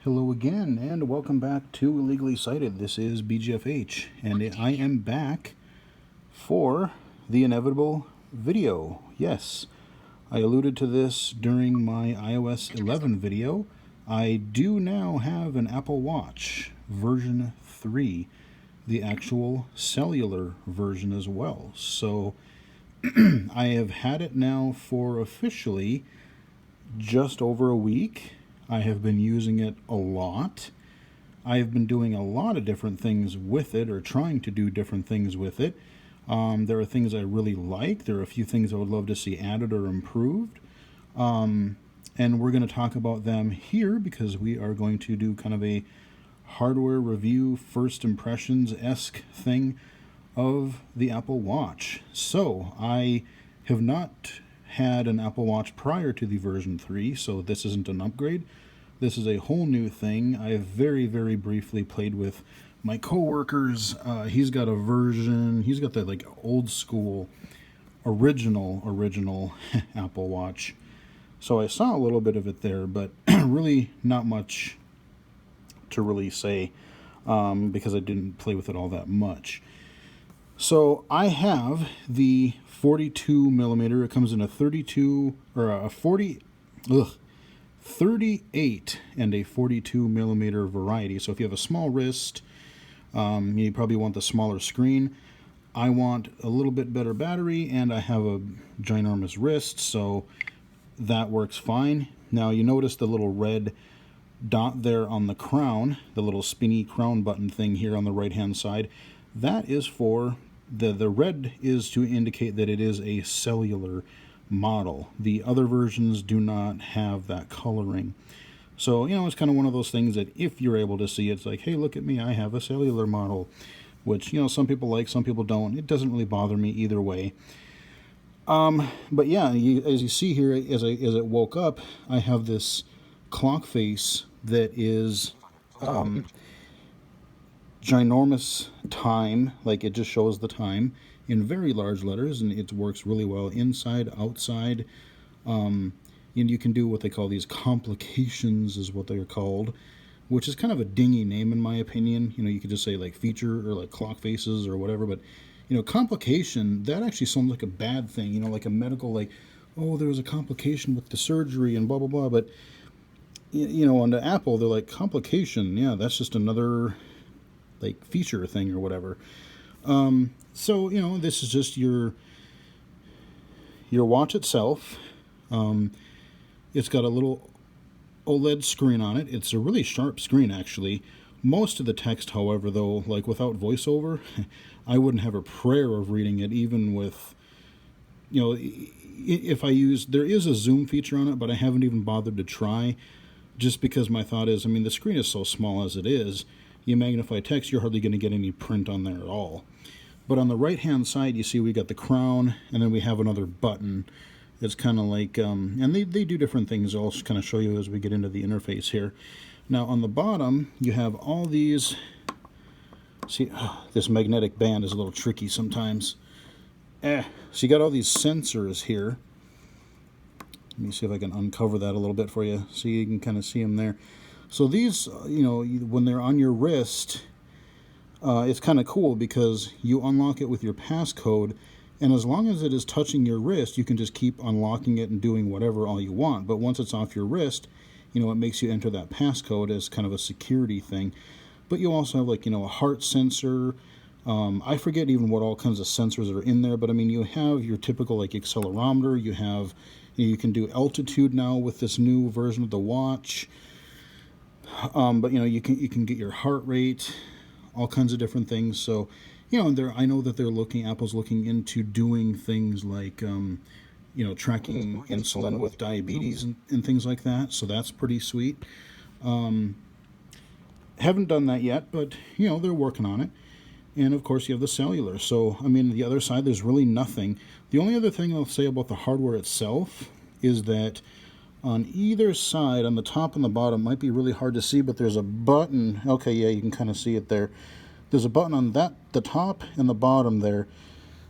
Hello again, and welcome back to Illegally Cited. This is BGFH, and I am back for the inevitable video. Yes, I alluded to this during my iOS 11 video. I do now have an Apple Watch version 3, the actual cellular version as well. So I have had it now for officially just over a week. I have been using it a lot. I have been doing a lot of different things with it, or trying to do different things with it. There are things I really like. There are a few things I would love to see added or improved. And we're going to talk about them here because we are going to do kind of a hardware review, first impressions-esque thing of the Apple Watch. So I have not had an Apple Watch prior to the version 3, so this isn't an upgrade. This is a whole new thing. I have very, very briefly played with my coworkers. He's got a version, he's got the like old school, original Apple Watch. So I saw a little bit of it there, but really not much to really say because I didn't play with it all that much. So I have the 42 millimeter. It comes in a 32 or a 38 and a 42 millimeter variety. So if you have a small wrist, you probably want the smaller screen. I want a little bit better battery, and I have a ginormous wrist, so that works fine. Now you notice the little red dot there on the crown, the little spinny crown button thing here on the right hand side. That is for the red is to indicate that it is a cellular model. The other versions do not have that coloring. So, it's kind of one of those things that if you're able to see, it's like, hey, look at me, I have a cellular model, which, some people like, some people don't. It doesn't really bother me either way. But yeah, as you see here, as it woke up, I have this clock face that is ginormous time, like it just shows the time in very large letters, and it works really well inside, outside. And you can do what they call these complications, is what they're called, which is kind of a dingy name in my opinion. You could just say like feature or like clock faces or whatever, but complication, that actually sounds like a bad thing, like a medical, like, oh, there was a complication with the surgery and blah blah blah. But on the Apple, they're like, complication, yeah, that's just another like feature thing or whatever. So this is just your watch itself. It's got a little OLED screen on it. It's a really sharp screen, actually. Most of the text, however, though, like without voiceover, I wouldn't have a prayer of reading it, even with, if I use, there is a zoom feature on it, but I haven't even bothered to try, just because my thought is, the screen is so small as it is. You magnify text, you're hardly going to get any print on there at all. But on the right-hand side, you see we got the crown, and then we have another button. It's kind of like, and they do different things. I'll kind of show you as we get into the interface here. Now, on the bottom, you have all these. See, this magnetic band is a little tricky sometimes. So you got all these sensors here. Let me see if I can uncover that a little bit for you, so you can kind of see them there. So these, when they're on your wrist, it's kind of cool because you unlock it with your passcode, and as long as it is touching your wrist, you can just keep unlocking it and doing whatever all you want. But once it's off your wrist, it makes you enter that passcode as kind of a security thing. But you also have like, a heart sensor. I forget even what all kinds of sensors are in there, but you have your typical like accelerometer. You have, you can do altitude now with this new version of the watch. But you can get your heart rate, all kinds of different things. So I know that Apple's looking into doing things like tracking insulin with diabetes and things like that. So that's pretty sweet. Haven't done that yet, but they're working on it. And of course you have the cellular. So the other side, there's really nothing. The only other thing I'll say about the hardware itself is that on either side, on the top and the bottom, might be really hard to see, but there's a button. Okay, yeah, you can kind of see it there. There's a button on the top and the bottom there.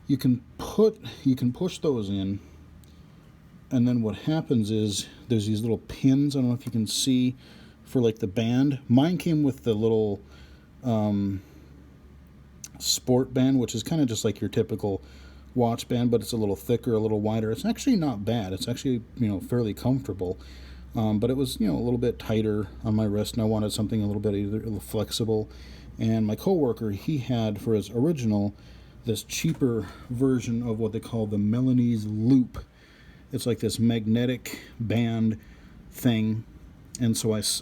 You can push those in, and then what happens is there's these little pins. I don't know if you can see for like the band. Mine came with the little sport band, which is kind of just like your typical watch band, but it's a little thicker, a little wider. It's actually not bad. It's actually, fairly comfortable. But it was, a little bit tighter on my wrist, and I wanted something a little bit either flexible. And my coworker, he had for his original this cheaper version of what they call the Milanese Loop. It's like this magnetic band thing. And so here's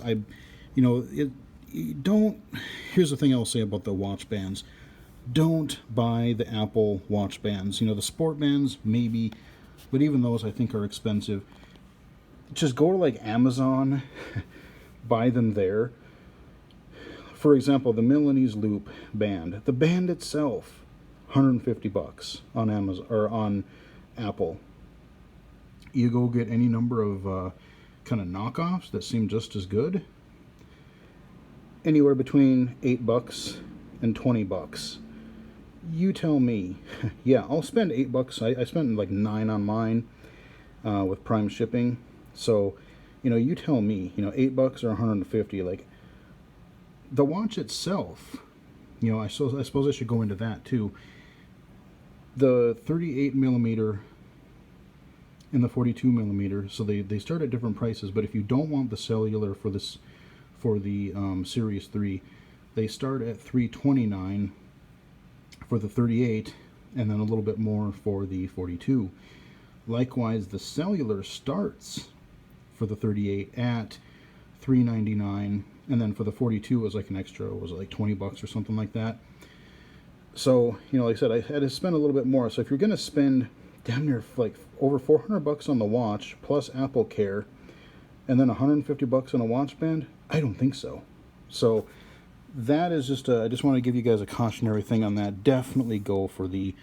the thing I'll say about the watch bands. Don't buy the Apple watch bands. The sport bands, maybe, but even those I think are expensive. Just go to like Amazon, buy them there. For example, the Milanese Loop band. The band itself, $150 on Amazon or on Apple. You go get any number of kind of knockoffs that seem just as good. Anywhere between $8 and $20. You tell me. Yeah, I'll spend $8. I spent like $9 on mine with Prime shipping. So, you tell me. $8 or $150. Like the watch itself. I suppose I should go into that too. The 38 millimeter and the 42 millimeter. So they start at different prices. But if you don't want the cellular for the Series 3, they start at $329 for the 38, and then a little bit more for the 42. Likewise, the cellular starts for the 38 at $399, and then for the 42 it was like an extra, was it like $20 or something like that? So, like I said, I had to spend a little bit more. So if you're going to spend damn near like over $400 on the watch plus Apple Care, and then $150 on a watch band, I don't think so. So that is I just want to give you guys a cautionary thing on that. Definitely go for the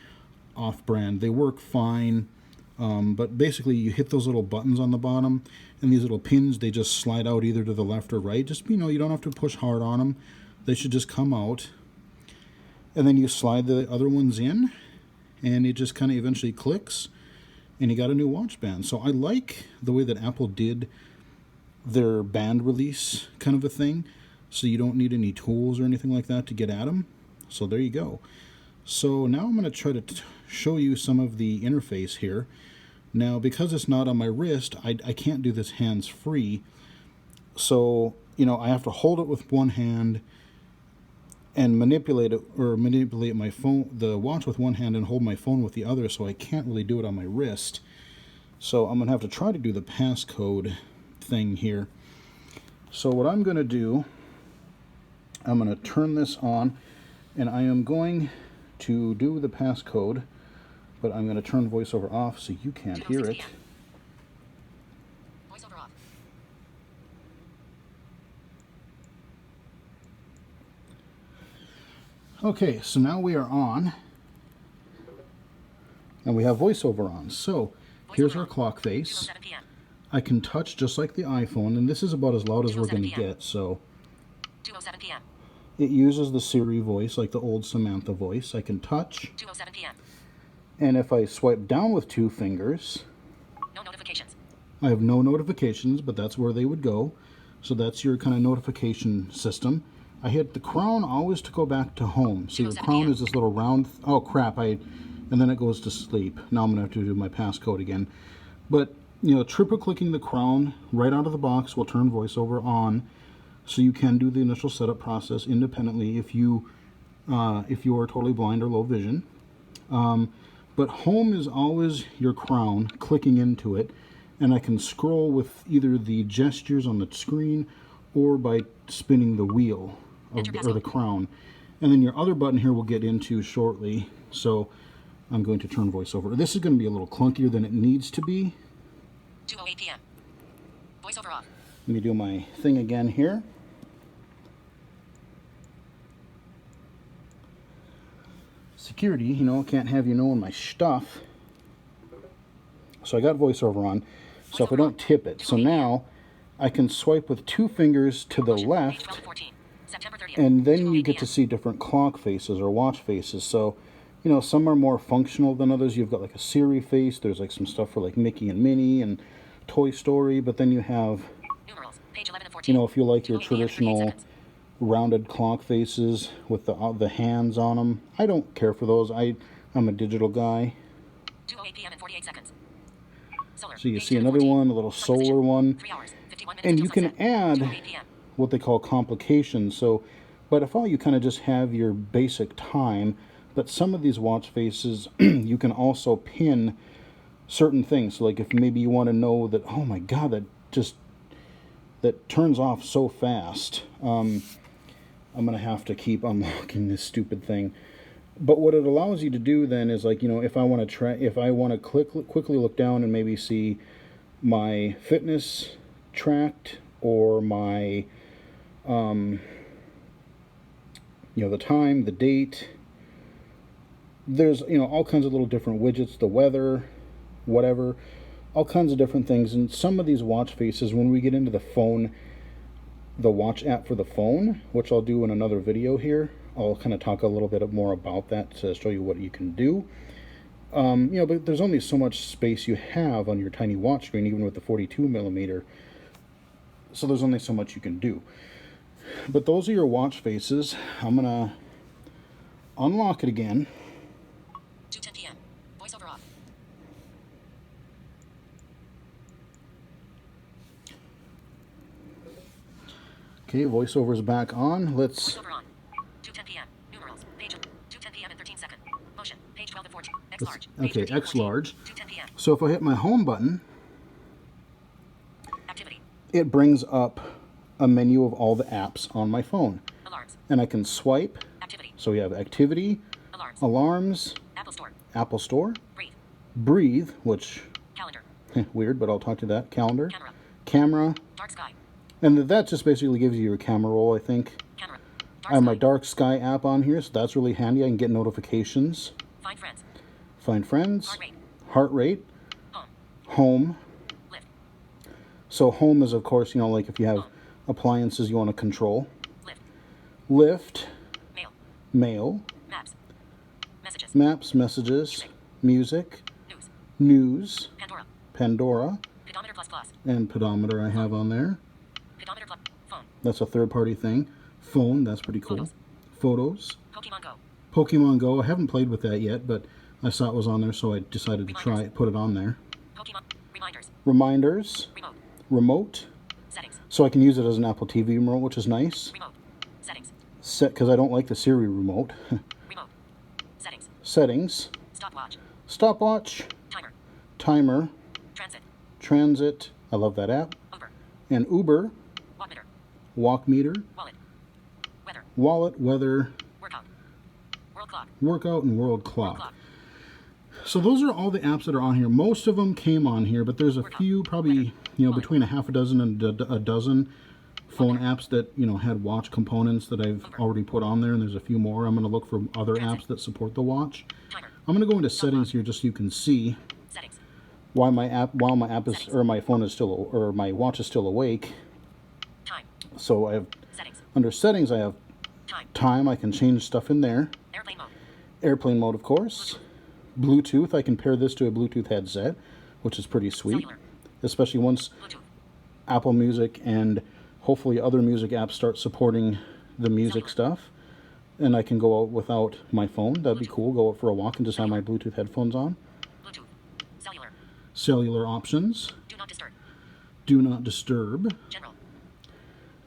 off-brand. They work fine, but basically you hit those little buttons on the bottom, and these little pins, they just slide out either to the left or right. Just, you don't have to push hard on them. They should just come out. And then you slide the other ones in, and it just kind of eventually clicks, and you got a new watch band. So I like the way that Apple did their band release kind of a thing. So you don't need any tools or anything like that to get at them. So there you go. So now I'm going to try to show you some of the interface here. Now, because it's not on my wrist, I can't do this hands-free. So, I have to hold it with one hand and manipulate my phone, the watch with one hand, and hold my phone with the other, so I can't really do it on my wrist. So I'm going to have to try to do the passcode thing here. So what I'm going to do, I'm going to turn this on, and I am going to do the passcode, but I'm going to turn voiceover off so you can't hear it. Voiceover off. Okay, so now we are on, and we have voiceover on. So here's our clock face. I can touch just like the iPhone, and this is about as loud as we're going to get. So 2:07 p.m. It uses the Siri voice, like the old Samantha voice. I can touch. 2:07 p.m. And if I swipe down with two fingers, no notifications. I have no notifications, but that's where they would go. So that's your kind of notification system. I hit the crown always to go back to home. So your crown is this little round. Oh crap! And then it goes to sleep. Now I'm gonna have to do my passcode again. But triple clicking the crown right out of the box will turn voiceover on, so you can do the initial setup process independently if you are totally blind or low vision. But home is always your crown, clicking into it, and I can scroll with either the gestures on the screen or by spinning the wheel or the crown. And then your other button here we'll get into shortly. So I'm going to turn voiceover. This is going to be a little clunkier than it needs to be. 2:08 p.m. Voiceover off. Let me do my thing again here. Security, can't have you knowing my stuff. So I got voiceover on. So if I don't tip it, so now I can swipe with two fingers to the left, and then you get to see different clock faces or watch faces. So, some are more functional than others. You've got like a Siri face. There's like some stuff for like Mickey and Minnie and Toy Story, but then you have Page 11 of You 14. know, if you like your 2:08 p.m. and 38 traditional seconds. rounded clock faces with the hands on them, I don't care for those. I'm a digital guy. 2:08 p.m. and 48 seconds. Solar. So you Page see 10 of another 14. one, a little Sun position. solar one. 3 hours, 51 minutes And until you can sunset. add 2:08 p.m. what they call complications. So by default, you kind of just have your basic time, but some of these watch faces, you can also pin certain things. So like if maybe you want to know that, oh my God, that turns off so fast. I'm going to have to keep unlocking this stupid thing. But what it allows you to do then is, like, you know, if I want to quickly look down and maybe see my fitness tracked, or my you know, the time, the date. There's, you know, all kinds of little different widgets, the weather, whatever, all kinds of different things. And some of these watch faces, when we get into the phone, the watch app for the phone, which I'll do in another video here, I'll kind of talk a little bit more about that to show you what you can do. You know, but there's only so much space you have on your tiny watch screen, even with the 42 millimeter. So there's only so much you can do. But those are your watch faces. I'm gonna unlock it again. 2:10 p.m. Voiceover off. Okay, voiceover's back on. Let's. Voiceover on. 2:10 p.m. Numerals. Page 2:10 p.m. and 13 seconds. Motion. Page 12 of 14. X large. Page Okay, 13 of X 14. large. 2:10 p.m. So if I hit my home button, Activity. it brings up a menu of all the apps on my phone. Alarms. And I can swipe. Activity. So we have activity, Alarms. alarms, Apple Store. Apple Store, Breathe. breathe, which Calendar. weird, but I'll talk to that. Calendar, Camera. camera, Dark sky. and that just basically gives you your camera roll, I think. Camera. I Dark have my sky. dark sky app on here, so that's really handy. I can get notifications, Find friends. find friends, Heart rate. heart rate, Home. home. Lift. So home is, of course, you know, like if you have appliances you want to control. Lift. Lift, Mail. mail, Maps. Messages. maps, messages, music, News. news, Pandora. Pandora, Pedometer plus plus. and pedometer I have on there. Pedometer plus. Phone. That's a third-party thing. Phone, that's pretty cool. Photos. Pokemon Go. Pokemon Go, I haven't played with that yet, but I saw it was on there, so I decided to try it, put it on there. Pokemon. Reminders. Reminders, Remote. remote, Settings. so I can use it as an Apple TV remote, which is nice. Remote. Settings. Set, because I don't like the Siri remote. Remote. Settings. Settings, Stopwatch. stopwatch, Timer. timer, Transit. transit, I love that app, Uber. and Uber, Wattmeter. walk meter, Wallet. Weather. wallet, weather, Workout. World clock. workout, and world World clock. clock. So those are all the apps that are on here. Most of them came on here, but there's a few, probably, you know, between a half a dozen and a dozen phone apps that, you know, had watch components that I've already put on there, and there's a few more. I'm going to look for other apps that support the watch. Timer. I'm going to go into settings here just so you can see Settings. while my app is, or my phone is still, or my watch is still awake. Time. So I have, Settings. under settings, I have Time. time. I can change stuff in there. Airplane mode. Airplane mode, of course. Bluetooth, I can pair this to a Bluetooth headset, which is pretty sweet. Cellular. Especially once Bluetooth. Apple Music and hopefully other music apps start supporting the music stuff. And I can go out without my phone. That'd be cool. Go out for a walk and just have my Bluetooth headphones on. Bluetooth. Cellular. Cellular options. Do not disturb. Do not disturb. General.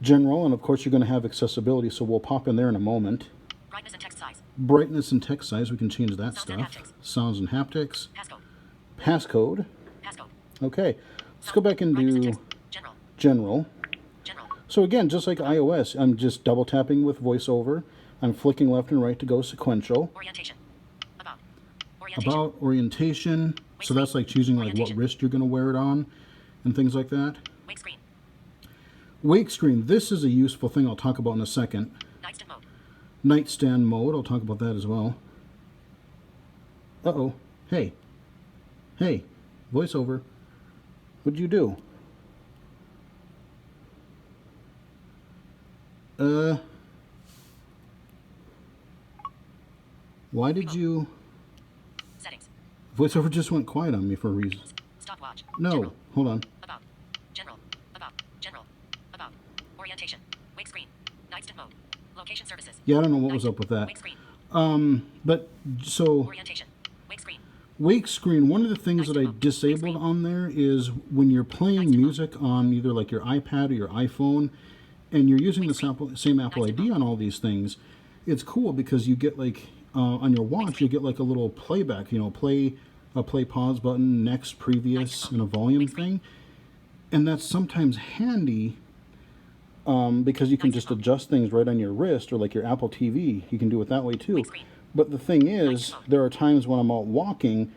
General, and of course you're going to have accessibility, so we'll pop in there in a moment. Brightness and text size. Brightness and text size, we can change that Sounds and stuff. haptics. Sounds and haptics. Passcode. Passcode. Passcode. Okay, let's go back and Brightness and do text. General. general. General. So again, just like iOS, I'm just double tapping with voiceover. I'm flicking left and right to go sequential. Orientation. About. Orientation. About orientation. So that's like choosing like what Orientation. wrist you're going to wear it on and things like that. Wake screen. Wake screen. This is a useful thing I'll talk about in a second. Nightstand mode. Nightstand mode. I'll talk about that as well. Uh-oh. Hey. Hey. Voiceover. What'd you do? Why did you... Settings. Voiceover just went quiet on me for a reason. Stopwatch. No. General. Hold on. About. General. About. General. About. Orientation. Wake screen. Nightstant mode. Location services. Yeah, I don't know what was up with that. Wake screen. But so Orientation. Wake screen. wake screen, one of the things that I disabled on there is when you're playing music on either like your iPad or your iPhone and you're using the same Apple ID on all these things, it's cool because you get like on your watch, you get like a little playback, you know, play pause button, next, previous, and a volume thing. And that's sometimes handy because you can just adjust things right on your wrist, or like your Apple TV, you can do it that way too. But the thing is, there are times when I'm out walking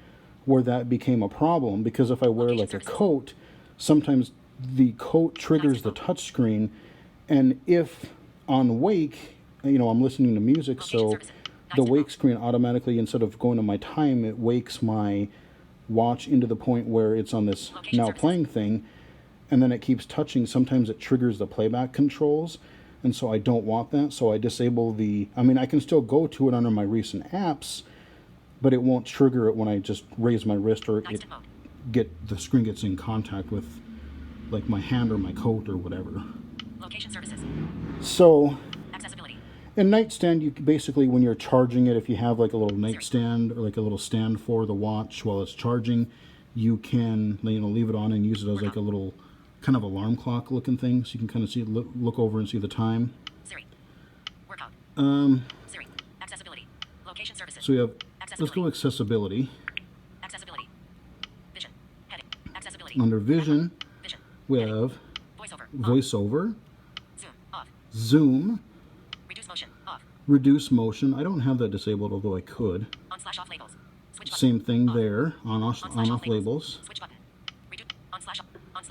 where that became a problem, because if I wear like a coat, sometimes the coat triggers the touchscreen, and if on wake, you know, I'm listening to music, so the wake screen automatically, instead of going to my time, it wakes my watch into the point where it's on this now playing thing, and then it keeps touching. Sometimes it triggers the playback controls, and so I don't want that, so I disable the, I mean, I can still go to it under my recent apps, but it won't trigger it when I just raise my wrist, or the screen gets in contact with like my hand or my coat or whatever. Location services. So Accessibility. in nightstand, you basically, when you're charging it, if you have like a little nightstand or like a little stand for the watch while it's charging, you can, you know, leave it on and use it as like a little kind of alarm clock looking thing, so you can kind of see, look over and see the time. Siri. Workout. Siri. Accessibility. Location services. So we have, let's go accessibility. Accessibility. Vision. Heading. Accessibility. Under vision, Vision. we Heading. have Voiceover. voiceover, Zoom. Off. zoom, Reduce motion. Off. reduce motion. I don't have that disabled, although I could. On/off labels. Switch button. Same thing Off. there, on/off labels. Switch button. On/off.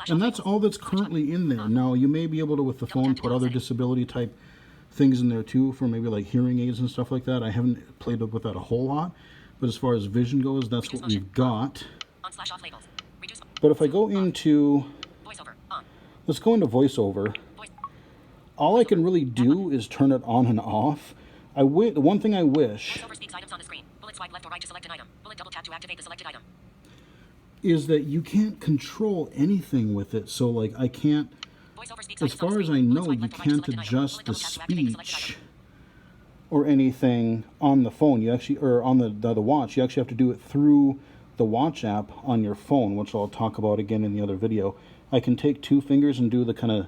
And that's all that's currently in there. Now, you may be able to, with the phone, put other disability type things in there too, for maybe like hearing aids and stuff like that. I haven't played with that a whole lot, but as far as vision goes, that's what we've got. On/off labels. Reduce. But if I go into, Voiceover. On. let's go into voiceover. Voice. All I can really do is turn it on and off. The one thing I wish Voiceover speaks items on the screen. Bullet swipe left or right to select an item. Bullet double tap to activate the selected item. is that you can't control anything with it. So like I can't, Voiceover speaks as items on the far as I screen. know, Bullet you swipe left or right to can't select an item. adjust Bullet the double tap to activate the selected speech item. or anything on the phone. You actually, or on the watch, you actually have to do it through the watch app on your phone, which I'll talk about again in the other video. I can take 2 fingers and do the kind of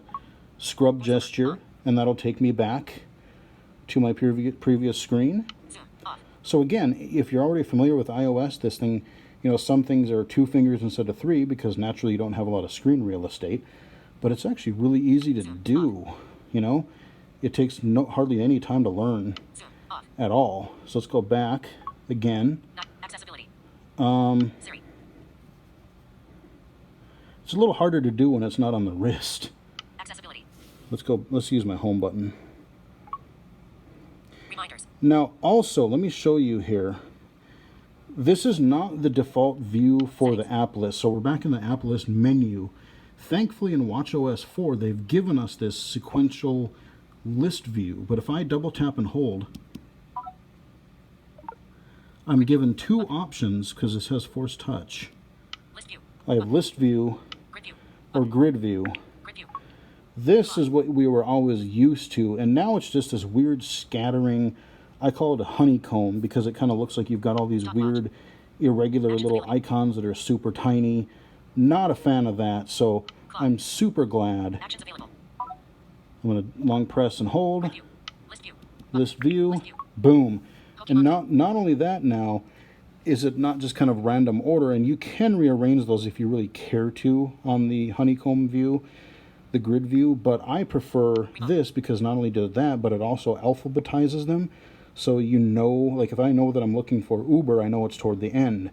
scrub gesture, and that'll take me back to my previous screen. Zoom. Off. So again, if you're already familiar with iOS, this thing, you know, some things are 2 fingers instead of 3 because naturally you don't have a lot of screen real estate, but it's actually really easy to do, you know. It takes hardly any time to learn Zoom. Off. at all. So let's go back again. Accessibility. Siri. It's a little harder to do when it's not on the wrist. Accessibility. Let's use my home button. Reminders. Now also, let me show you here. This is not the default view for the app list. So we're back in the app list menu. Thankfully in watchOS 4, they've given us this sequential list view. But if I double tap and hold, I'm given 2 options because it says force touch. List view. I have list view Grid view. or grid view. Grid view. This is what we were always used to, and now it's just this weird scattering. I call it a honeycomb because it kind of looks like you've got all these weird, irregular little icons that are super tiny. Not a fan of that, so I'm super glad. Actions available. I'm going to long press and hold. Grid view. List view. List view, boom. And not only that now, is it not just kind of random order, and you can rearrange those if you really care to on the honeycomb view, the grid view, but I prefer this because not only does that, but it also alphabetizes them. So you know, like if I know that I'm looking for Uber, I know it's toward the end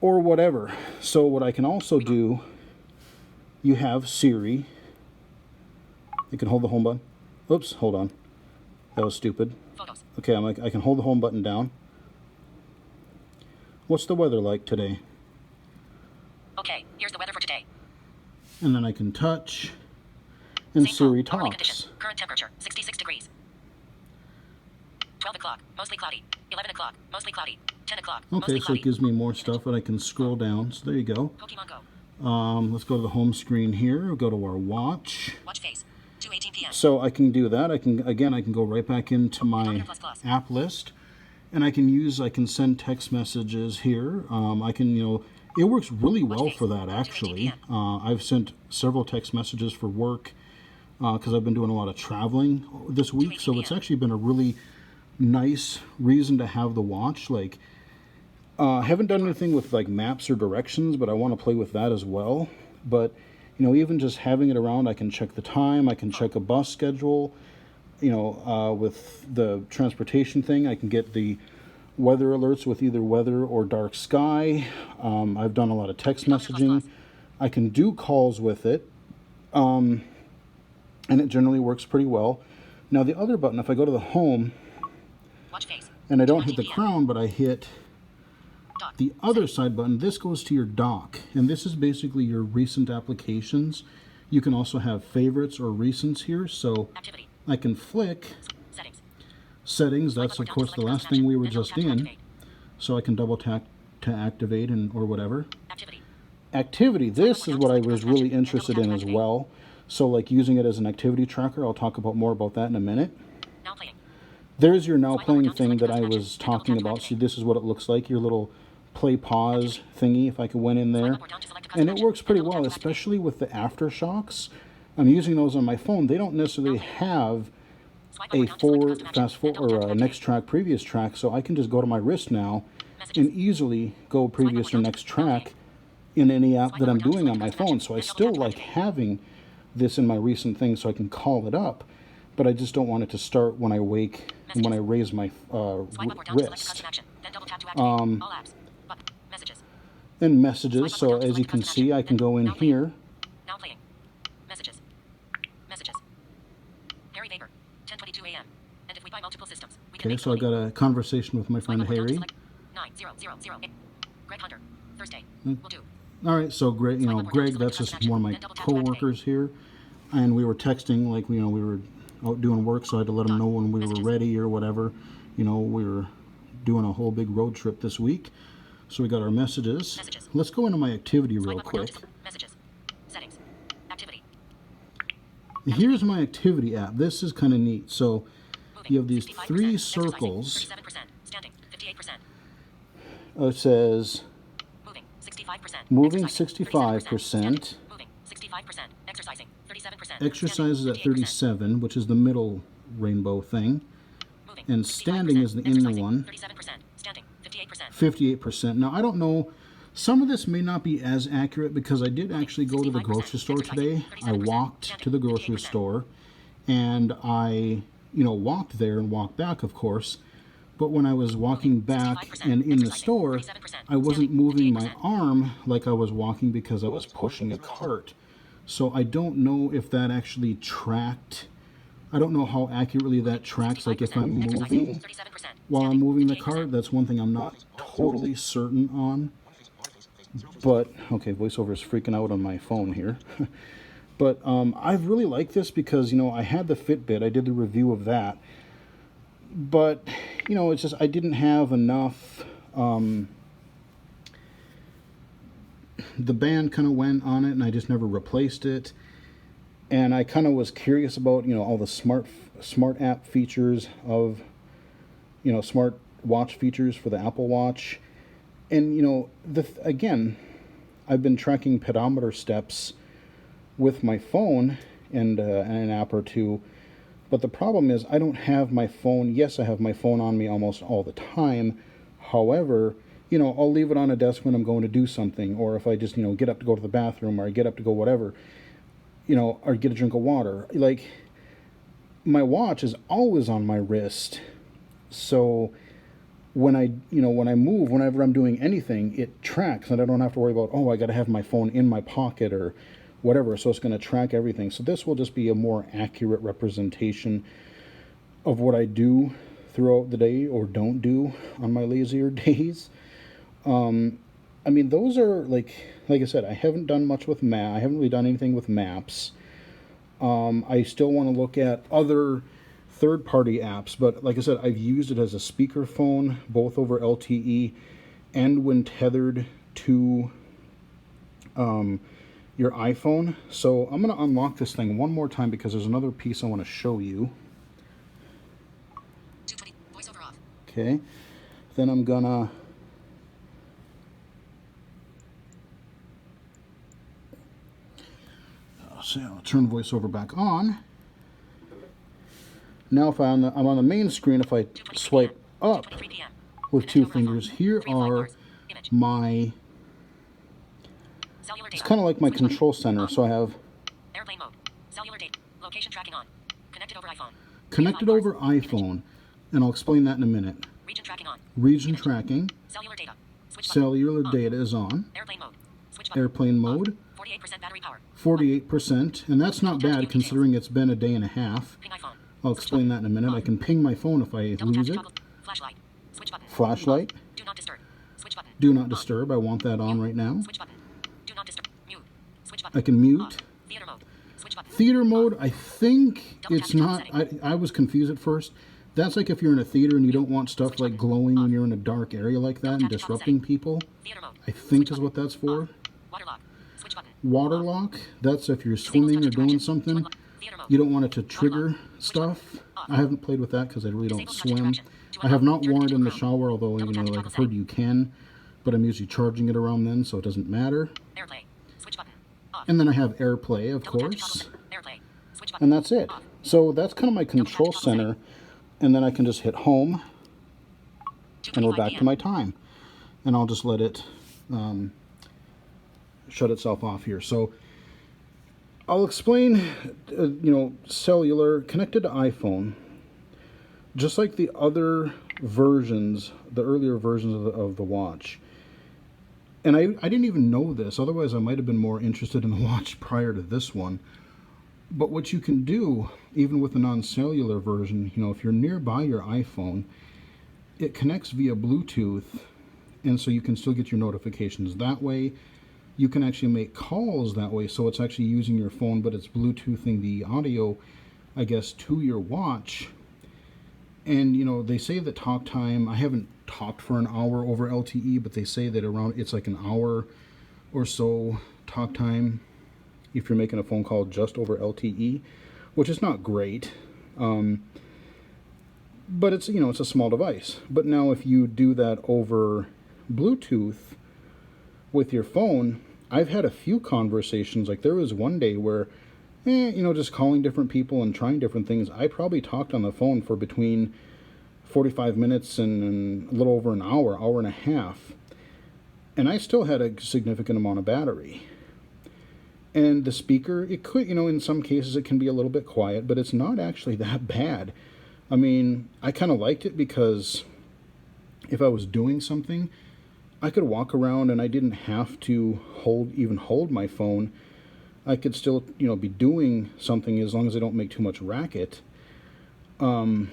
or whatever. So what I can also do, you have Siri. You can hold the home button. Oops, hold on. That was stupid. Photos. Okay, I can hold the home button down. What's the weather like today? Okay, here's the weather for today. And then I can touch, and St. Siri Paul, hourly talks. conditions. Current temperature, 66 degrees. 12 o'clock, mostly cloudy. 11 o'clock, mostly cloudy. 10 o'clock, Okay, mostly so cloudy. it gives me more stuff, and I can scroll down. So there you go. Pokemon Go. Let's go to the home screen here. We'll go to our watch. Watch face. 2:18 p.m. So I can do that. I can go right back into my app list, and I can send text messages here. I can, it works really well for that actually. I've sent several text messages for work because I've been doing a lot of traveling this week. So it's actually been a really nice reason to have the watch. Like, I haven't done anything with like maps or directions, but I want to play with that as well. But even just having it around, I can check the time, I can check a bus schedule. With the transportation thing, I can get the weather alerts with either weather or dark sky. I've done a lot of text messaging. I can do calls with it, and it generally works pretty well. Now the other button, if I go to the home, Watch face. and I don't hit the crown, but I hit the other side button, this goes to your dock, and this is basically your recent applications. You can also have favorites or recents here, so Activity. I can flick Settings. that's of course the last thing we were just in, so I can double tap to activate or whatever. Activity, this is what I was really interested in as well. So like using it as an activity tracker, I'll talk about more about that in a minute. Now playing. There's your now playing thing that I was talking about. See, this is what it looks like, your little play pause thingy, if I could went in there. And it works pretty well, especially with the aftershocks. I'm using those on my phone. They don't necessarily have a fast forward or a next track, previous track, so I can just go to my wrist now and easily go previous or next track in any app that I'm doing on my phone. So I still like having this in my recent thing so I can call it up, but I just don't want it to start when I wake and when I raise my wrist. And messages, so as you can see, I can go in here. Now playing. Messages. Harry Vapor. 10:22 a.m. And if we buy multiple systems, we can Okay, so I got a conversation with my friend Harry. 9008. Greg Hunter. Thursday. Will do. All right, so Greg, Greg, that's just one of my co-workers here, and we were texting like we were out doing work, so I had to let him know when we were ready or whatever. We were doing a whole big road trip this week, so we got our messages. Let's go into my activity real quick. Messages. Settings. Activity. Here's my activity app. This is kind of neat. So you have these three circles. 37%. Standing. 58%. It says moving 65%. moving 65%. Moving 65%. Exercising 37%. Exercise is at 37, which is the middle rainbow thing. Moving, And standing is the inner one. 37%. Standing 58%. 58%. Now, I don't know. Some of this may not be as accurate because I did actually go to the grocery store today. I walked to the grocery store and I, walked there and walked back, of course. But when I was walking back and in the store, I wasn't moving my arm like I was walking because I was pushing a cart. So I don't know if that actually tracked. I don't know how accurately that tracks, like if I'm moving while I'm moving the cart. That's one thing I'm not totally certain on. But, okay, VoiceOver is freaking out on my phone here. But I really like this because, I had the Fitbit. I did the review of that. But, it's just I didn't have enough. The band kind of went on it, and I just never replaced it. And I kind of was curious about, all the smart app features of, smart watch features for the Apple Watch. And, again, I've been tracking pedometer steps with my phone and an app or two. But the problem is I don't have my phone. Yes, I have my phone on me almost all the time. However, I'll leave it on a desk when I'm going to do something. Or if I just, get up to go to the bathroom or I get up to go whatever, or get a drink of water. Like, my watch is always on my wrist. So when I move, whenever I'm doing anything, it tracks, and I don't have to worry about, I got to have my phone in my pocket or whatever. So it's going to track everything. So this will just be a more accurate representation of what I do throughout the day or don't do on my lazier days. Those are like I said, I haven't done much with I haven't really done anything with maps. I still want to look at other third-party apps, but like I said, I've used it as a speakerphone, both over LTE and when tethered to your iPhone. So I'm going to unlock this thing one more time because there's another piece I want to show you. 220. Voiceover off. Okay. Then I'm going to I'll turn voiceover back on. Now if I'm on the main screen, if I swipe up with two fingers, here are my, it's kind of like my control center. So I have Airplane mode. Cellular data. Location tracking on. Connected over iPhone. connected over iPhone, and I'll explain that in a minute. Region tracking on. Region tracking. Cellular data. Switch Cellular data is on. Airplane mode. Switch button. Airplane mode. 48% battery power. 48%, and that's not bad considering it's been a day and a half. Ping iPhone. I'll explain that in a minute. I can ping my phone if I lose it. Flashlight. Switch button. Flashlight. Do not disturb. Switch button. Do not disturb. I want that on right now. Switch button. Do not disturb. Mute. Switch button. I can mute. Theater mode. Switch button. Theater mode, I think it's not. I was confused at first. That's like if you're in a theater and you don't want stuff like glowing when you're in a dark area like that and disrupting people. Theater mode. I think is what that's for. Waterlock. Switch button. Waterlock, that's if you're swimming or doing something. You don't want it to trigger stuff. I haven't played with that because I really don't swim. I have not worn it in the shower, although, you know, like I've heard you can, but I'm usually charging it around then, so it doesn't matter. Airplay. Switch button. Off. And then I have AirPlay, of course, Airplay. Switch button. and that's it. So that's kind of my control center, and then I can just hit home, and we're back to my time. And I'll just let it shut itself off here. So I'll explain, cellular connected to iPhone, just like the other versions, the earlier versions of the watch. And I didn't even know this, otherwise I might have been more interested in the watch prior to this one. But what you can do, even with the non-cellular version, if you're nearby your iPhone, it connects via Bluetooth, and so you can still get your notifications that way. You can actually make calls that way, so it's actually using your phone, but it's Bluetoothing the audio, I guess, to your watch. And, they say that talk time, I haven't talked for an hour over LTE, but they say that it's like an hour or so talk time if you're making a phone call just over LTE, which is not great. But it's, it's a small device. But now if you do that over Bluetooth with your phone, I've had a few conversations. Like there was one day where, just calling different people and trying different things. I probably talked on the phone for between 45 minutes and a little over an hour, hour and a half. And I still had a significant amount of battery. And the speaker, it could, in some cases it can be a little bit quiet, but it's not actually that bad. I mean, I kind of liked it because if I was doing something, I could walk around and I didn't have to hold my phone. I could still, be doing something as long as I don't make too much racket. I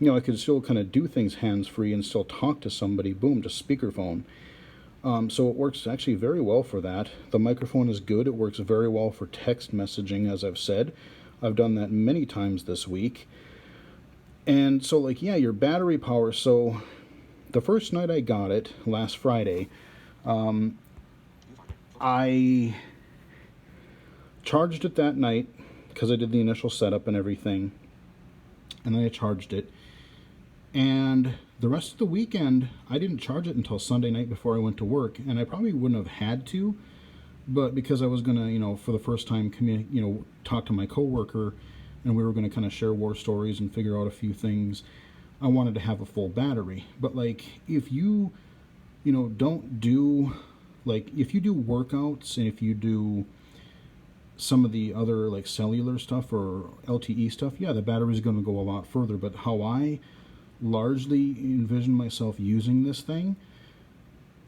could still kind of do things hands-free and still talk to somebody. Boom, just speakerphone. So it works actually very well for that. The microphone is good. It works very well for text messaging, as I've said. I've done that many times this week. And so, your battery power. So the first night I got it, last Friday, I charged it that night because I did the initial setup and everything. And then I charged it. And the rest of the weekend, I didn't charge it until Sunday night before I went to work. And I probably wouldn't have had to, but because I was going to, for the first time, talk to my coworker, and we were going to kind of share war stories and figure out a few things, I wanted to have a full battery. But if you, don't do, if you do workouts and if you do some of the other cellular stuff or LTE stuff, yeah, the battery is going to go a lot further. But how I largely envision myself using this thing,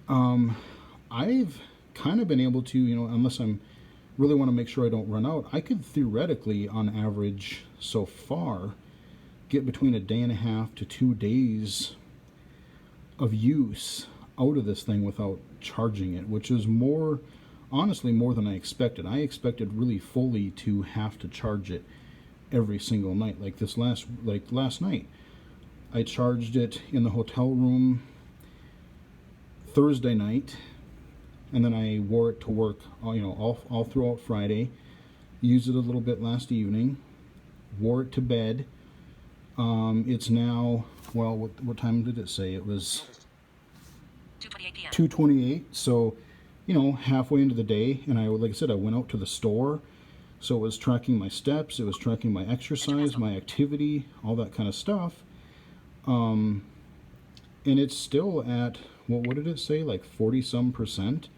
I've kind of been able to, unless I'm really want to make sure I don't run out, I could theoretically, on average, so far, get between a day and a half to 2 days of use out of this thing without charging it, which is honestly more than I expected. I expected really fully to have to charge it every single night. Last night, I charged it in the hotel room Thursday night, and then I wore it to work, all throughout Friday. Used it a little bit last evening. Wore it to bed. It's now, well, what time did it say? It was 2:28 p.m. 2:28. So, halfway into the day, and like I said, I went out to the store. So it was tracking my steps, it was tracking my exercise, my activity, all that kind of stuff. And it's still at, what did it say, like 40 some percent?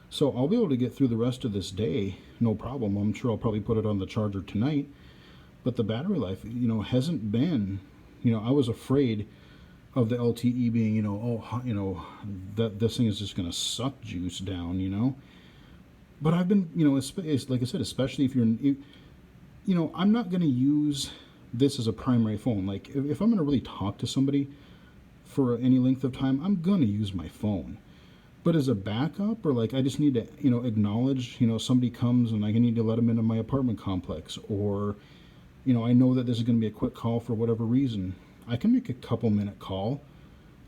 So I'll be able to get through the rest of this day, no problem. I'm sure I'll probably put it on the charger tonight. But the battery life, hasn't been, I was afraid of the LTE being, that this thing is just going to suck juice down. But I've been, it's like I said, especially if I'm not going to use this as a primary phone. Like, if I'm going to really talk to somebody for any length of time, I'm going to use my phone. But as a backup, or like I just need to, acknowledge, somebody comes and I need to let them into my apartment complex, or, I know that this is going to be a quick call for whatever reason. I can make a couple-minute call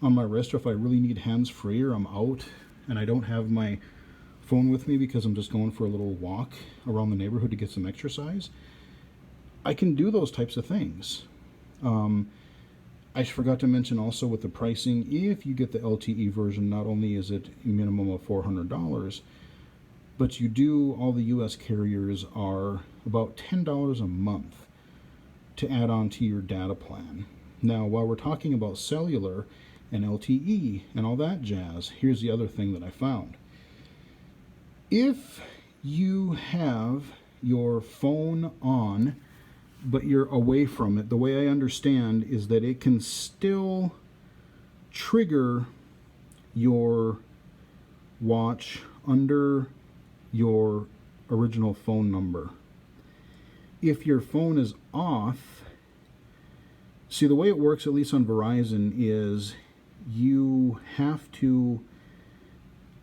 on my wrist, or if I really need hands-free, or I'm out and I don't have my phone with me because I'm just going for a little walk around the neighborhood to get some exercise, I can do those types of things. I forgot to mention also with the pricing, if you get the LTE version, not only is it a minimum of $400, but all the US carriers are about $10 a month to add on to your data plan. Now, while we're talking about cellular and LTE and all that jazz, here's the other thing that I found. If you have your phone on, but you're away from it, the way I understand is that it can still trigger your watch under your original phone number. If your phone is off, see, the way it works, at least on Verizon, is you have to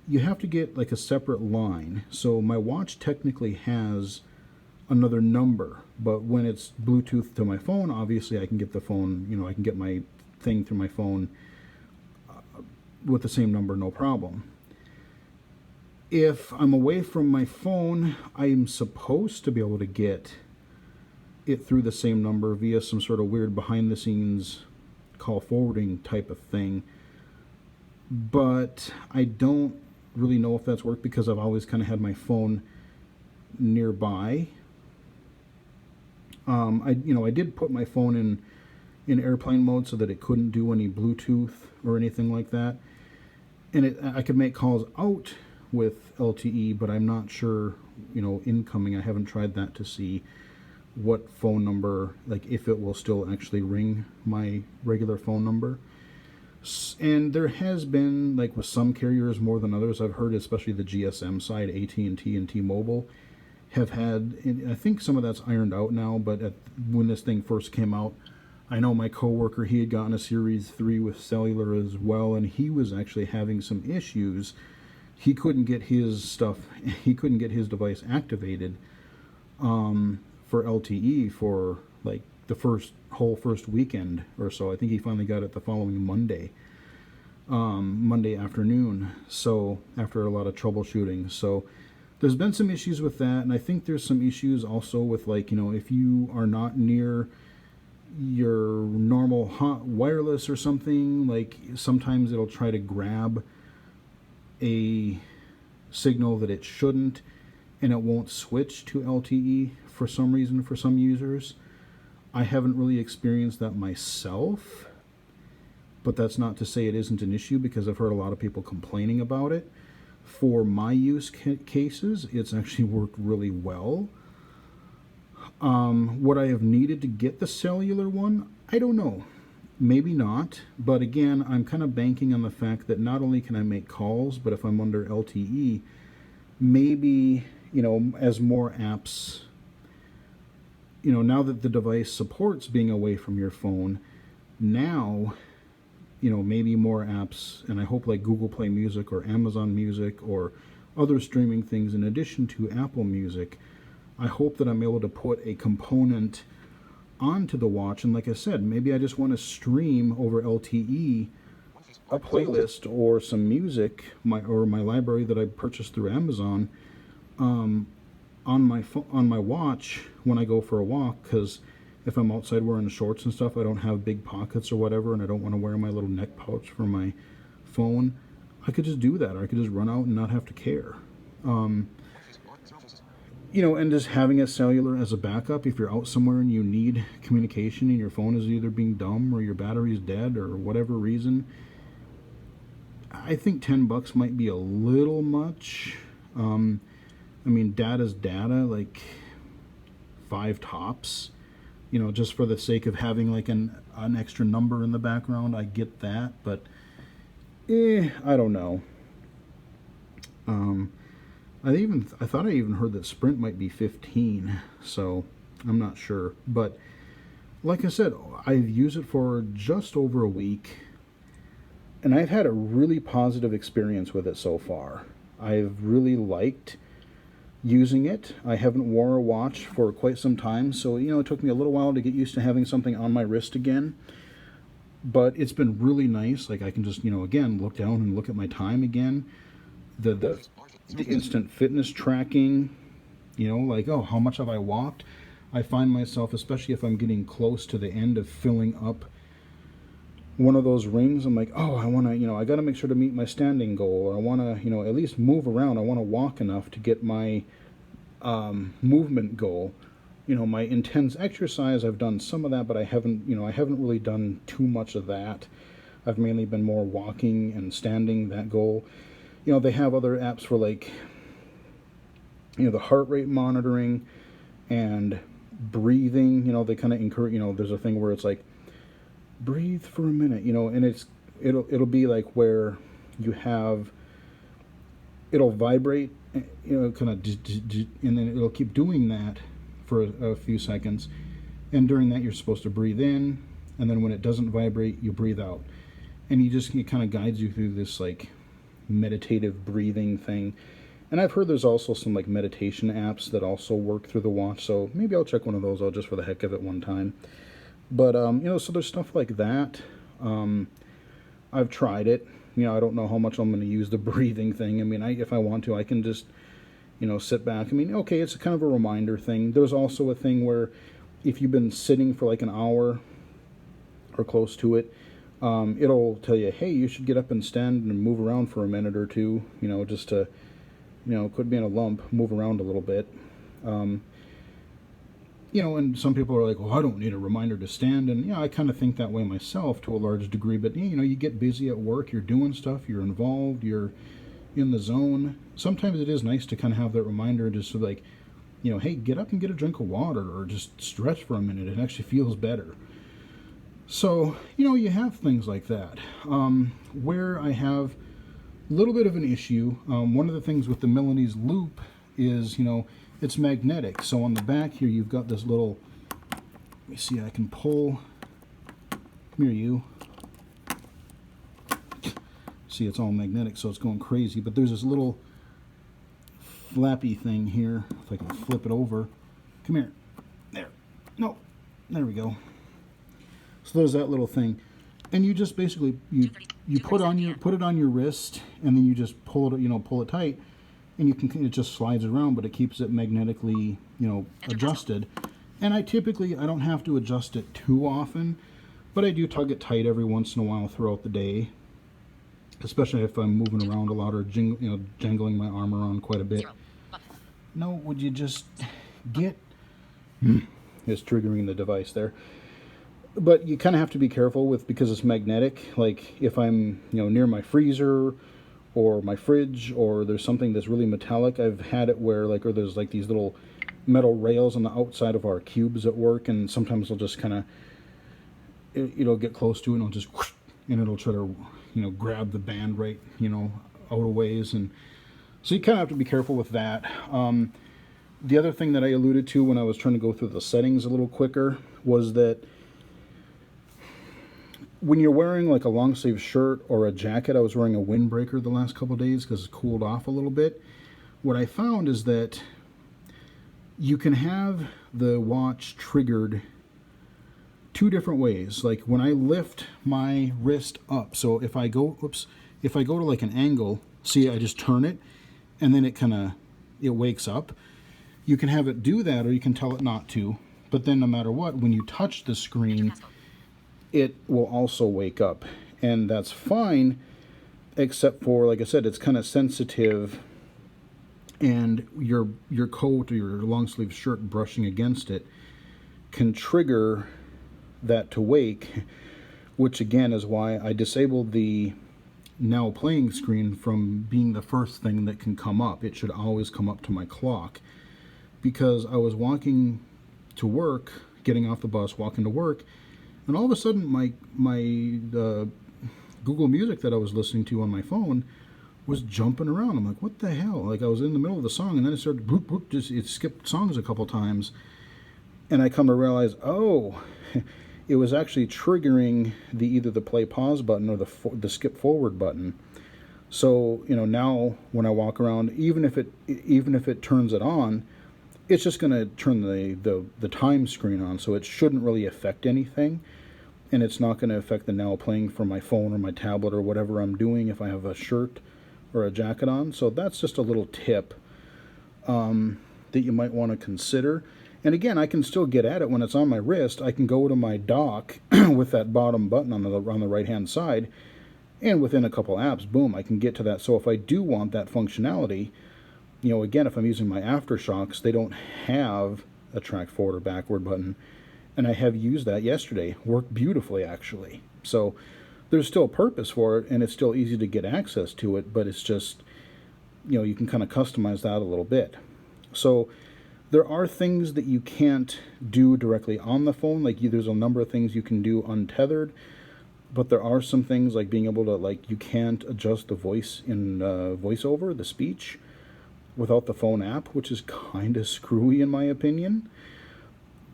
get like a separate line. So my watch technically has another number, but when it's Bluetooth to my phone, obviously I can get the phone, I can get my thing through my phone with the same number, no problem. If I'm away from my phone, I'm supposed to be able to get it through the same number via some sort of weird behind the scenes call forwarding type of thing. But I don't really know if that's worked because I've always kind of had my phone nearby. I did put my phone in airplane mode so that it couldn't do any Bluetooth or anything like that. And I could make calls out with LTE, but I'm not sure, incoming. I haven't tried that to see what phone number, like if it will still actually ring my regular phone number. And there has been, like with some carriers more than others, I've heard, especially the GSM side, AT&T and T-Mobile, have had, and I think some of that's ironed out now, but when this thing first came out, I know my coworker, he had gotten a Series 3 with Cellular as well, and he was actually having some issues. He couldn't get his device activated for LTE for like the first weekend or so. I think he finally got it the following Monday afternoon, so after a lot of troubleshooting. So there's been some issues with that, and I think there's some issues also with, like, if you are not near your normal hot wireless or something, like sometimes it'll try to grab a signal that it shouldn't, and it won't switch to LTE for some reason for some users. I haven't really experienced that myself, but that's not to say it isn't an issue, because I've heard a lot of people complaining about it. For my use cases, it's actually worked really well. Would I have needed to get the cellular one? I don't know. Maybe not. But again, I'm kind of banking on the fact that not only can I make calls, but if I'm under LTE, maybe, as more apps, now that the device supports being away from your phone, now, maybe more apps, and I hope like Google Play Music or Amazon Music or other streaming things in addition to Apple Music, I hope that I'm able to put a component onto the watch. And like I said, maybe I just want to stream over LTE a playlist or some music, my library that I purchased through Amazon, on my watch when I go for a walk, because if I'm outside wearing shorts and stuff, I don't have big pockets or whatever, and I don't want to wear my little neck pouch for my phone. I could just do that. Or I could just run out and not have to care. And just having a cellular as a backup if you're out somewhere and you need communication and your phone is either being dumb or your battery is dead or whatever reason, I think $10 might be a little much. Data's data, like 5 tops. Just for the sake of having like an extra number in the background, I get that, but I don't know. I thought I even heard that Sprint might be 15, so I'm not sure. But like I said, I've used it for just over a week, and I've had a really positive experience with it so far. I've really liked using it. I haven't worn a watch for quite some time, so it took me a little while to get used to having something on my wrist again. But it's been really nice. Like I can just again look down and look at my time again. The instant fitness tracking, like, oh, how much have I walked? I find myself, especially if I'm getting close to the end of filling up one of those rings, I'm like, oh, I want to, I got to make sure to meet my standing goal, or I want to, at least move around. I want to walk enough to get my movement goal. My intense exercise, I've done some of that, but I haven't really done too much of that. I've mainly been more walking and standing, that goal. They have other apps for like, the heart rate monitoring and breathing. They kind of encourage, there's a thing where it's like, breathe for a minute, and it'll be like where you have, it'll vibrate, kind of, and then it'll keep doing that for a few seconds. And during that, you're supposed to breathe in, and then when it doesn't vibrate, you breathe out. And it kind of guides you through this like meditative breathing thing. And I've heard there's also some like meditation apps that also work through the watch, so maybe I'll check one of those out just for the heck of it one time. But so there's stuff like that. I've tried it. I don't know how much I'm going to use the breathing thing. If I want to, I can just sit back. Okay, it's kind of a reminder thing. There's also a thing where if you've been sitting for like an hour or close to it, it'll tell you, hey, you should get up and stand and move around for a minute or two, just to, quit being a lump, move around a little bit. And some people are like, well, I don't need a reminder to stand. And, I kind of think that way myself to a large degree. But, you get busy at work, you're doing stuff, you're involved, you're in the zone. Sometimes it is nice to kind of have that reminder just so like, hey, get up and get a drink of water or just stretch for a minute. It actually feels better. So, you have things like that. Where I have a little bit of an issue, one of the things with the Milanese loop is, it's magnetic. So on the back here, you've got this little, let me see, I can pull, come here you. See, it's all magnetic, so it's going crazy. But there's this little flappy thing here. If I can flip it over. Come here. There. No. There we go. So there's that little thing. And you just basically, you put it on your wrist, and then you just pull it, pull it tight. And it just slides around, but it keeps it magnetically, adjusted. And I don't have to adjust it too often, but I do tug it tight every once in a while throughout the day, especially if I'm moving around a lot or jangling my arm around quite a bit. No, would you just get? It's triggering the device there. But you kind of have to be careful because it's magnetic. Like if I'm near my freezer or my fridge, or there's something that's really metallic. I've had it where or there's like these little metal rails on the outside of our cubes at work, and sometimes I'll just kind of, it'll get close to it and it'll just, and it'll try to, grab the band right, out of ways. And so you kind of have to be careful with that. The other thing that I alluded to when I was trying to go through the settings a little quicker was that when you're wearing like a long sleeve shirt or a jacket, I was wearing a windbreaker the last couple of days because it's cooled off a little bit. What I found is that you can have the watch triggered two different ways. Like when I lift my wrist up, so if I go, if I go to like an angle, see, I just turn it, and then it wakes up. You can have it do that, or you can tell it not to. But then no matter what, when you touch the screen, it will also wake up. And that's fine, except for, like I said, it's kind of sensitive, and your coat or your long sleeve shirt brushing against it can trigger that to wake, which again is why I disabled the now playing screen from being the first thing that can come up. It should always come up to my clock, because I was walking to work, getting off the bus, walking to work, and all of a sudden my Google Music that I was listening to on my phone was jumping around. I'm like, what the hell? Like, I was in the middle of the song, and then it started boop, boop, just it skipped songs a couple times, and I come to realize, oh, it was actually triggering either the play pause button or the skip forward button. So now when I walk around, even if it turns it on, it's just going to turn the time screen on, so it shouldn't really affect anything, and it's not going to affect the now playing from my phone or my tablet or whatever I'm doing if I have a shirt or a jacket on. So that's just a little tip that you might want to consider. And again, I can still get at it when it's on my wrist. I can go to my dock with that bottom button on the right hand side, and within a couple apps, boom, I can get to that. So if I do want that functionality, again, if I'm using my AfterShokz, they don't have a track forward or backward button, and I have used that yesterday. Worked beautifully, actually. So there's still a purpose for it, and it's still easy to get access to it, but it's just, you can kind of customize that a little bit. So there are things that you can't do directly on the phone. Like, there's a number of things you can do untethered, but there are some things like being able to, like, you can't adjust the voice in VoiceOver, the speech, without the phone app, which is kind of screwy in my opinion.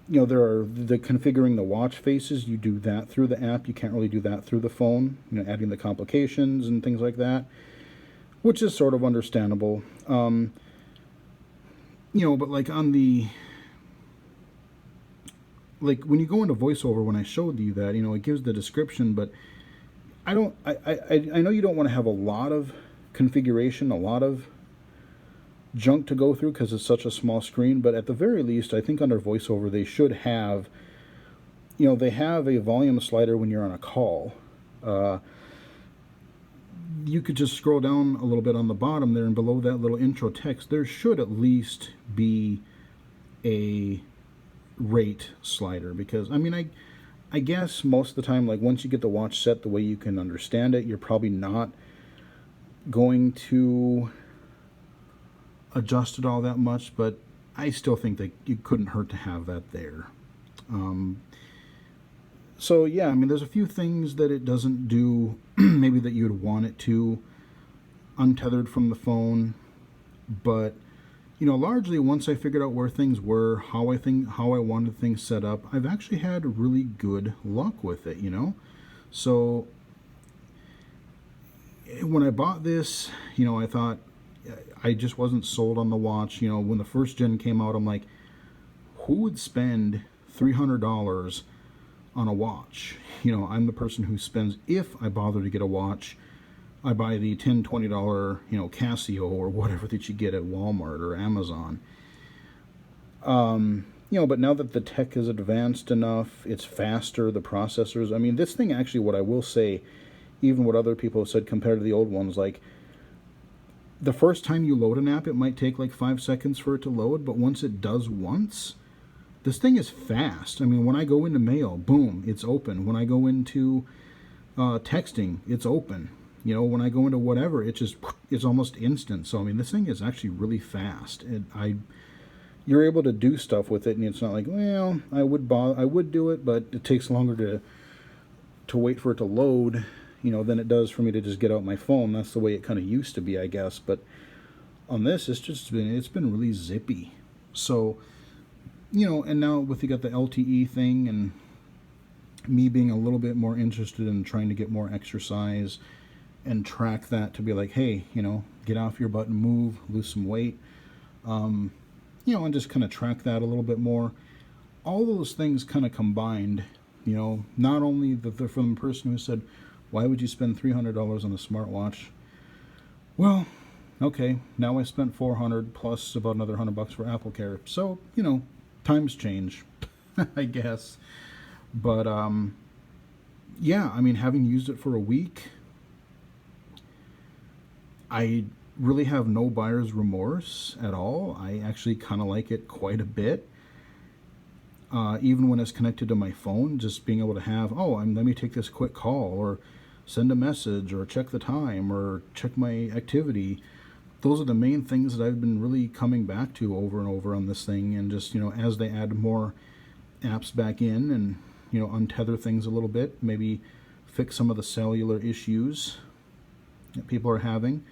There are the configuring the watch faces. You do that through the app. You can't really do that through the phone. Adding the complications and things like that, which is sort of understandable. But like when you go into VoiceOver, when I showed you that, it gives the description, but I know you don't want to have a lot of configuration, a lot of junk to go through because it's such a small screen, but at the very least, I think under VoiceOver they should have, they have a volume slider when you're on a call. You could just scroll down a little bit on the bottom there, and below that little intro text, there should at least be a rate slider, because I guess most of the time, like, once you get the watch set the way you can understand it, you're probably not going to adjust it all that much, but I still think that it couldn't hurt to have that there. So yeah, there's a few things that it doesn't do maybe that you'd want it to untethered from the phone, but largely once I figured out where things were, how I wanted things set up, I've actually had really good luck with it. So when I bought this, I thought, I just wasn't sold on the watch. When the first gen came out, I'm like, who would spend $300 on a watch? I'm the person who spends, if I bother to get a watch, I buy the $10, $20, Casio or whatever that you get at Walmart or Amazon. But now that the tech is advanced enough, it's faster, the processors. This thing actually, what I will say, even what other people have said compared to the old ones, like, the first time you load an app, it might take like 5 seconds for it to load, but once it does once, this thing is fast. When I go into mail, boom, it's open. When I go into texting, it's open. When I go into whatever, it's almost instant. So this thing is actually really fast. You're able to do stuff with it, and it's not like, well, I would do it, but it takes longer to wait for it to load, than it does for me to just get out my phone. That's the way it kind of used to be, I guess. But on this, it's been really zippy. So, and now you got the LTE thing, and me being a little bit more interested in trying to get more exercise and track that to be like, hey, get off your butt and move, lose some weight, and just kind of track that a little bit more. All those things kind of combined You know, not only from the person who said, why would you spend $300 on a smartwatch? Well, okay, now I spent 400 plus about another $100 for Apple Care. So, you know, times change, I guess. But yeah, I mean, having used it for a week, I really have no buyer's remorse at all. I actually kind of like it quite a bit. Even when it's connected to my phone, just being able to have, let me take this quick call, or send a message, or check the time, or check my activity. Those are the main things that I've been really coming back to over and over on this thing. And just, you know, as they add more apps back in and, you know, untether things a little bit, maybe fix some of the cellular issues that people are having,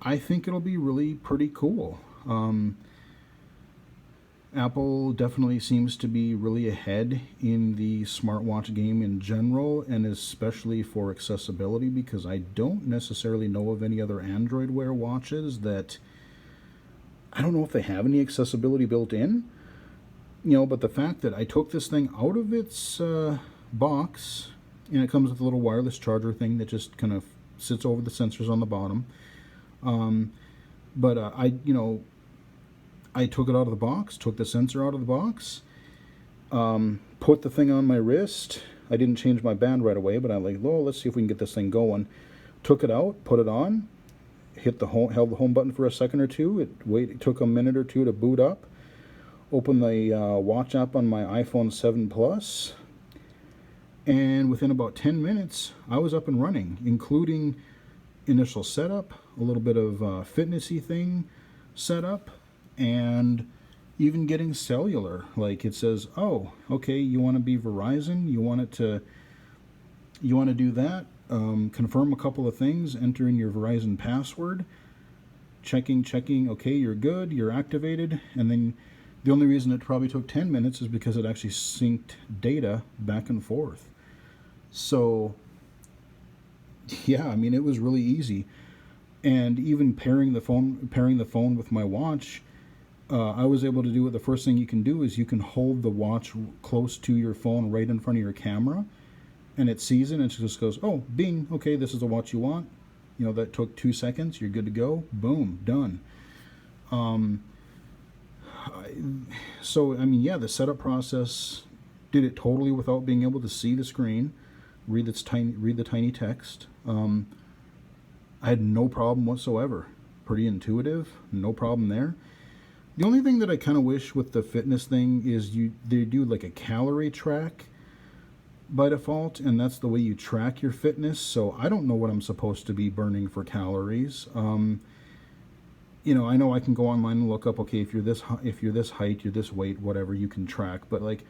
I think it'll be really pretty cool. Apple definitely seems to be really ahead in the smartwatch game in general, and especially for accessibility, because I don't necessarily know of any other Android Wear watches that, I don't know if they have any accessibility built in. You know, but the fact that I took this thing out of its box, and it comes with a little wireless charger thing that just kind of sits over the sensors on the bottom. I took it out of the box, took the sensor out of the box, put the thing on my wrist. I didn't change my band right away, but I'm like, let's see if we can get this thing going. Took it out, put it on, held the home button for a second or two. It took a minute or two to boot up. Opened the watch app on my iPhone 7 Plus, and within about 10 minutes, I was up and running, including initial setup, a little bit of fitnessy thing set up, and even getting cellular. Like, it says, okay, you want to be Verizon, you want to do that, confirm a couple of things, enter in your Verizon password, checking, okay, you're good, you're activated. And then the only reason it probably took 10 minutes is because it actually synced data back and forth. So yeah, I mean, it was really easy. And even pairing the phone with my watch, I was able to do it. The first thing you can do is you can hold the watch close to your phone, right in front of your camera, and it sees it and it just goes, bing, okay, this is the watch you want. You know, that took 2 seconds. You're good to go. Boom, done. So I mean, yeah, the setup process, did it totally without being able to see the screen, read the tiny text. I had no problem whatsoever. Pretty intuitive, no problem there. The only thing that I kind of wish with the fitness thing is they do like a calorie track by default, and that's the way you track your fitness. So I don't know what I'm supposed to be burning for calories. You know, I know I can go online and look up, okay, if you're this height, you're this weight, whatever, you can track. But like,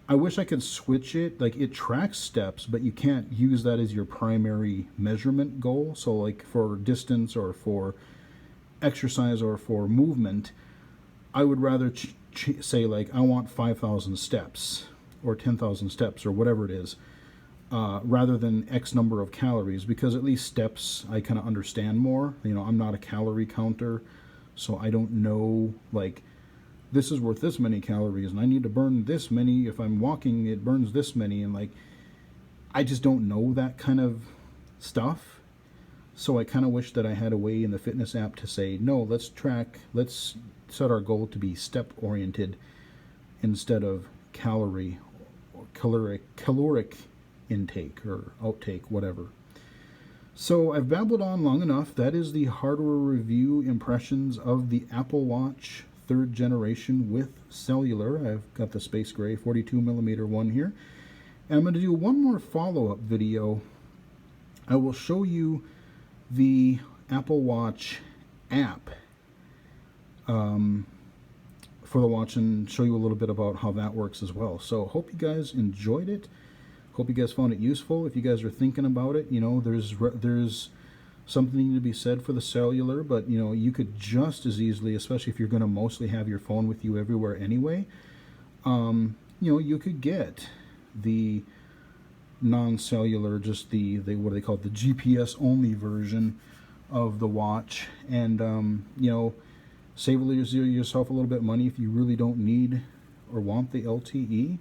I wish I could switch it. Like, it tracks steps, but you can't use that as your primary measurement goal. So like for distance or for exercise or for movement, I would rather say, like, I want 5,000 steps or 10,000 steps or whatever it is, rather than X number of calories, because at least steps I kind of understand more. You know, I'm not a calorie counter, so I don't know, like, this is worth this many calories and I need to burn this many. If I'm walking, it burns this many. And like, I just don't know that kind of stuff. So I kind of wish that I had a way in the fitness app to say, no, let's set our goal to be step oriented instead of caloric intake or outtake, whatever. So I've babbled on long enough. That is the hardware review impressions of the Apple Watch 3rd generation with cellular. I've got the space gray 42mm one here. And I'm going to do one more follow-up video. I will show you the Apple Watch app for the watch and show you a little bit about how that works as well. So hope you guys enjoyed it. Hope you guys found it useful. If you guys are thinking about it, you know, there's something to be said for the cellular, but you know, you could just as easily, especially if you're going to mostly have your phone with you everywhere anyway, you know, you could get the non-cellular, just the what do they call it, the GPS only version of the watch, and you know, save yourself a little bit of money if you really don't need or want the LTE.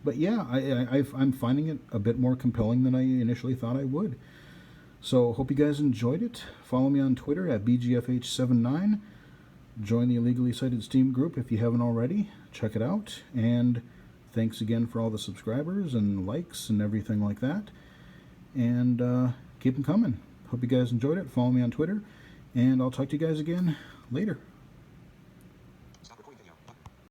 But yeah, I'm finding it a bit more compelling than I initially thought I would. So hope you guys enjoyed it. Follow me on Twitter at BGFH79. Join the Illegally Cited Steam group if you haven't already. Check it out. And thanks again for all the subscribers and likes and everything like that. And keep them coming. Hope you guys enjoyed it. Follow me on Twitter. And I'll talk to you guys again later.